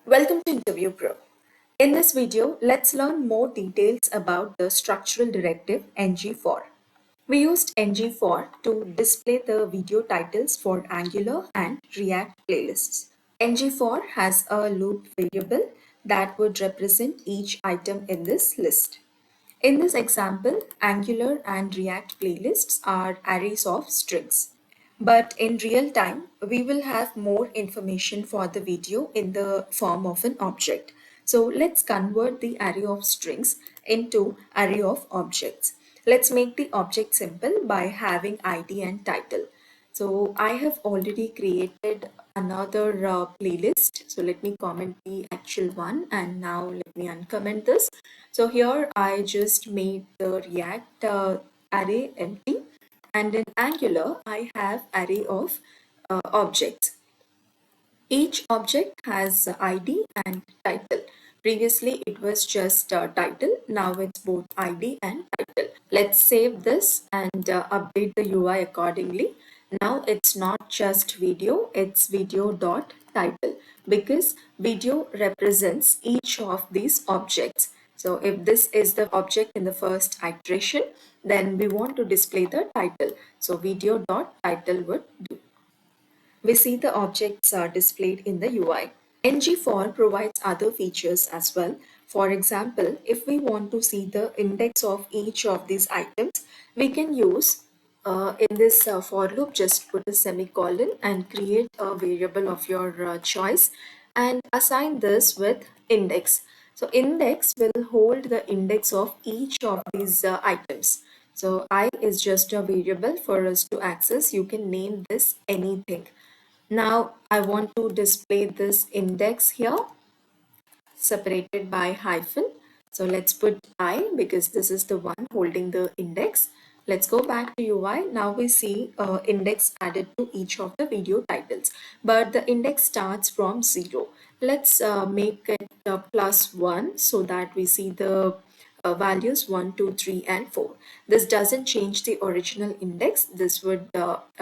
Welcome to InterviewPro. In this video, let's learn more details about the structural directive ngFor. We used ngFor to display the video titles for Angular and React playlists. ngFor has a loop variable that would represent each item in this list. In this example, Angular and React playlists are arrays of strings. But in real time, we will have more information for the video in the form of an object. So let's convert the array of strings into array of objects. Let's make the object simple by having ID and title. So I have already created another playlist. So let me comment the actual one and now let me uncomment this. So here I just made the React array empty, and in Angular I have array of objects. Each object has ID and title. Previously it was just title, now it's both ID and title. Let's save this and update the UI accordingly. Now it's not just video, it's video.title because video represents each of these objects. So if this is the object in the first iteration, then we want to display the title. So video.title would do. We see the objects are displayed in the UI. ngFor provides other features as well. For example, if we want to see the index of each of these items, we can use in this for loop, just put a semicolon and create a variable of your choice and assign this with index. So index will hold the index of each of these items. So I is just a variable for us to access. You can name this anything. Now I want to display this index here separated by hyphen. So let's put I because this is the one holding the index. Let's go back to UI. Now we see index added to each of the video titles, but the index starts from 0. Let's make it +1 so that we see the values 1, 2, 3, and 4. This doesn't change the original index. This would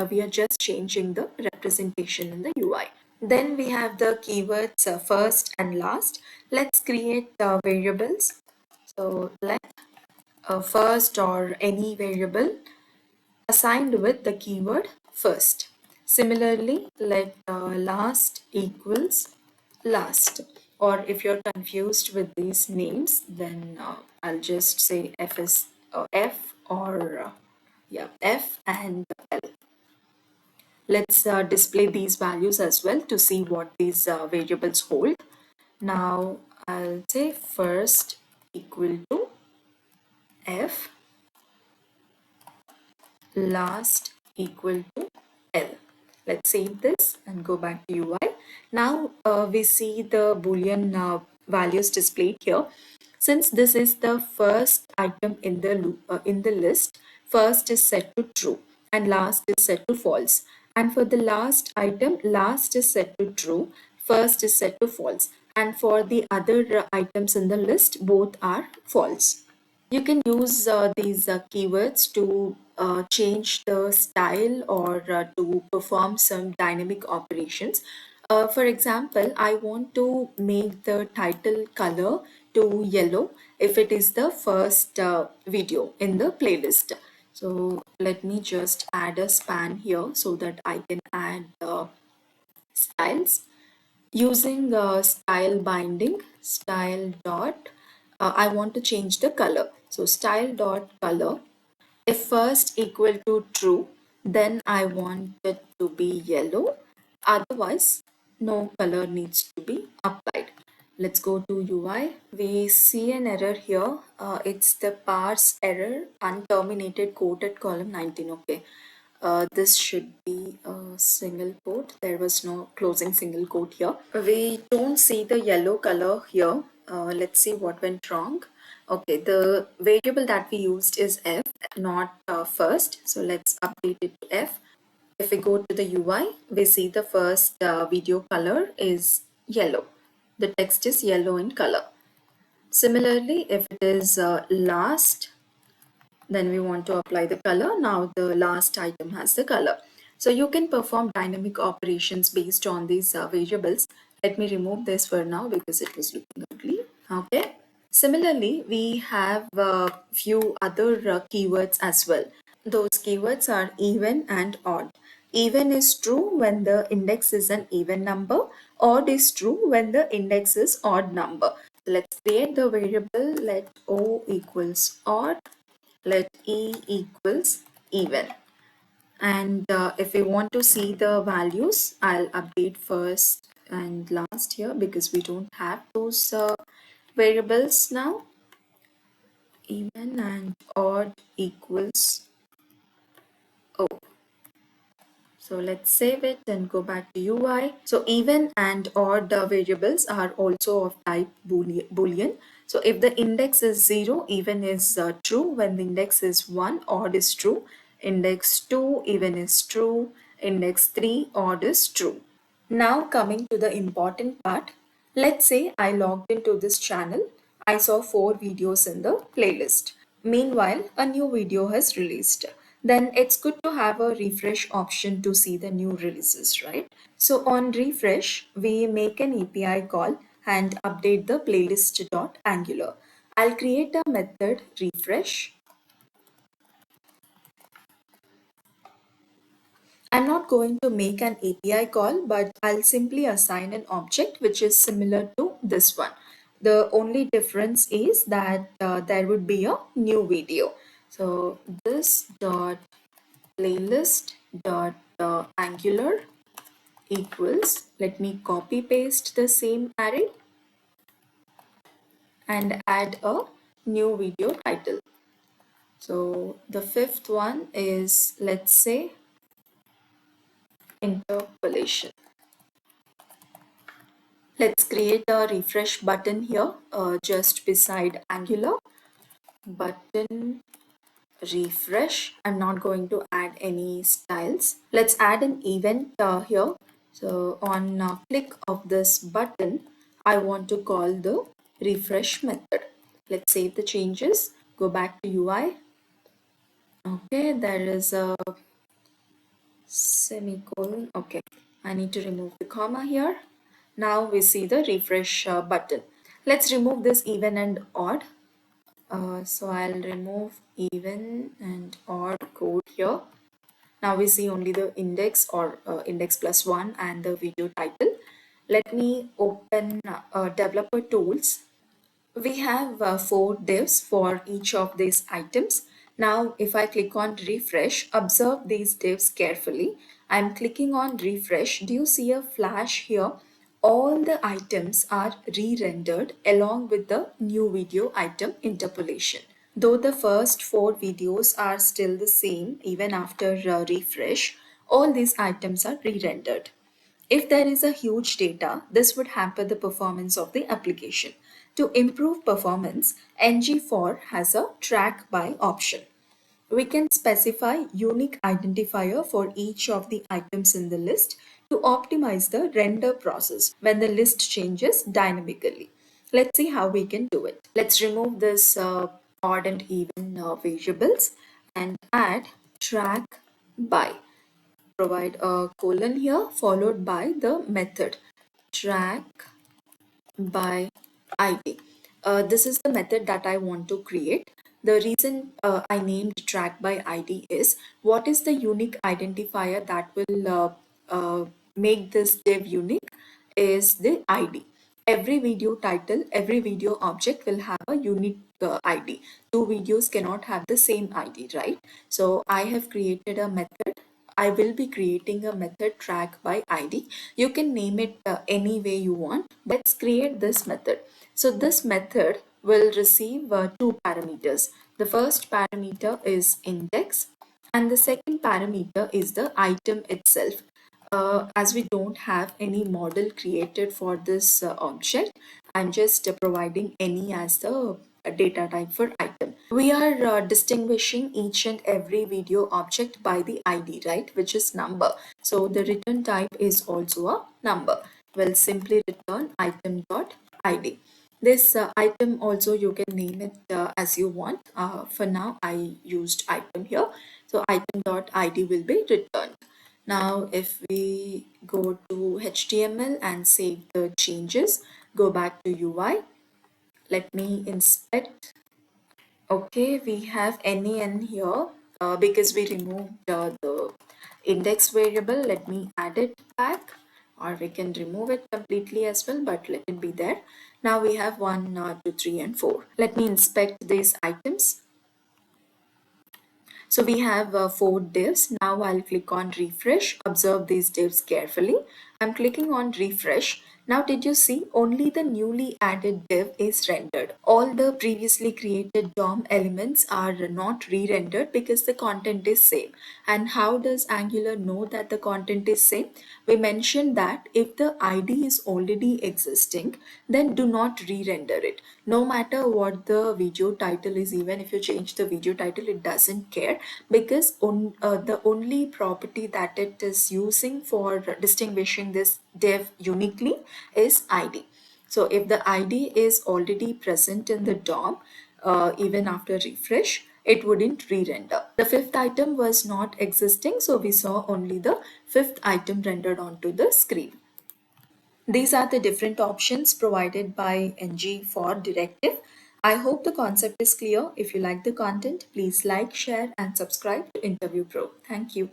we are just changing the representation in the UI. Then we have the keywords first and last. Let's create variables. So let first or any variable assigned with the keyword first. Similarly, let last equals last. Or if you're confused with these names, then I'll just say F is F or yeah, F and L. Let's display these values as well to see what these variables hold. Now I'll say first equal to F, last equal to L. Let's save this and go back to UI. Now we see the Boolean values displayed here. Since this is the first item in the list, first is set to true and last is set to false. And for the last item, last is set to true, first is set to false. And for the other items in the list, both are false. You can use these keywords to change the style or to perform some dynamic operations. For example, I want to make the title color to yellow if it is the first video in the playlist. So let me just add a span here so that I can add styles. Using style binding, style dot, I want to change the color. So style dot color, if first equal to true, then I want it to be yellow. Otherwise, no color needs to be applied. Let's go to UI. We see an error here. It's the parse error, unterminated quote at column 19. Okay. This should be a single quote. There was no closing single quote here. We don't see the yellow color here. Let's see what went wrong. Okay, the variable that we used is F, not first. So let's update it to F. If we go to the UI, we see the first video color is yellow. The text is yellow in color. Similarly, if it is last, then we want to apply the color. Now the last item has the color. So you can perform dynamic operations based on these variables. Let me remove this for now because it was looking ugly. Okay. Similarly, we have a few other keywords as well. Those keywords are even and odd. Even is true when the index is an even number. Odd is true when the index is odd number. So let's create the variable. Let O equals odd. Let E equals even. And if we want to see the values, I'll update first and last here because we don't have those variables now. Even and odd equals O. So let's save it and go back to UI. So even and odd variables are also of type Boolean. So if the index is 0, even is true. When the index is 1, odd is true. Index 2, even is true. Index 3, odd is true. Now coming to the important part, let's say I logged into this channel. I saw 4 videos in the playlist. Meanwhile, a new video has released. Then it's good to have a refresh option to see the new releases, right? So on refresh, we make an API call and update the playlist.angular. I'll create a method refresh. I'm not going to make an API call, but I'll simply assign an object which is similar to this one. The only difference is that there would be a new video. So this dot playlist dot angular equals, let me copy paste the same array and add a new video title. So the fifth one is, let's say, interpolation. Let's create a refresh button here just beside Angular. Button refresh. I'm not going to add any styles. Let's add an event here. So on click of this button, I want to call the refresh method. Let's save the changes. Go back to UI. Okay, there is a semicolon. Okay, I need to remove the comma here. Now we see the refresh button. Let's remove this even and odd. So I'll remove even and odd code here. Now we see only the index or index plus 1 and the video title. Let me open developer tools. We have 4 divs for each of these items. Now, if I click on refresh, observe these divs carefully. I'm clicking on refresh. Do you see a flash here? All the items are re-rendered along with the new video item interpolation. Though the first 4 videos are still the same even after refresh, all these items are re-rendered. If there is a huge data, this would hamper the performance of the application. To improve performance, ngFor has a track by option. We can specify unique identifier for each of the items in the list to optimize the render process when the list changes dynamically. Let's see how we can do it. Let's remove this odd and even variables and add track by. Provide a colon here followed by the method track by id. This is the method that I want to create. The reason I named track by id is, what is the unique identifier that will make this div unique is the id. Every video title, every video object will have a unique id. Two videos cannot have the same id, right? So I have created a method. I will be creating a method track by ID. You can name it any way you want. Let's create this method. So this method will receive 2 parameters. The first parameter is index and the second parameter is the item itself. As we don't have any model created for this object, I'm just providing any as the data type for item. We are distinguishing each and every video object by the ID, right, which is number. So the return type is also a number. We'll simply return item.id. This item also you can name it as you want. For now, I used item here. So item.id will be returned. Now, if we go to HTML and save the changes, go back to UI. Let me inspect. Okay, we have nen here because we removed the index variable. Let me add it back, or we can remove it completely as well, but let it be there. Now we have 1, 2, 3, and 4. Let me inspect these items. So we have 4 divs. Now I'll click on refresh. Observe these divs carefully. I'm clicking on refresh. Now did you see only the newly added div is rendered? All the previously created DOM elements are not re-rendered because the content is same. And how does Angular know that the content is same? We mentioned that if the ID is already existing, then do not re-render it. No matter what the video title is, even if you change the video title, it doesn't care because the only property that it is using for distinguishing this div uniquely is ID. So if the ID is already present in the DOM, even after refresh, it wouldn't re-render. The fifth item was not existing, so we saw only the fifth item rendered onto the screen. These are the different options provided by ngFor directive. I hope the concept is clear. If you like the content, please like, share, and subscribe to InterviewPro. Thank you.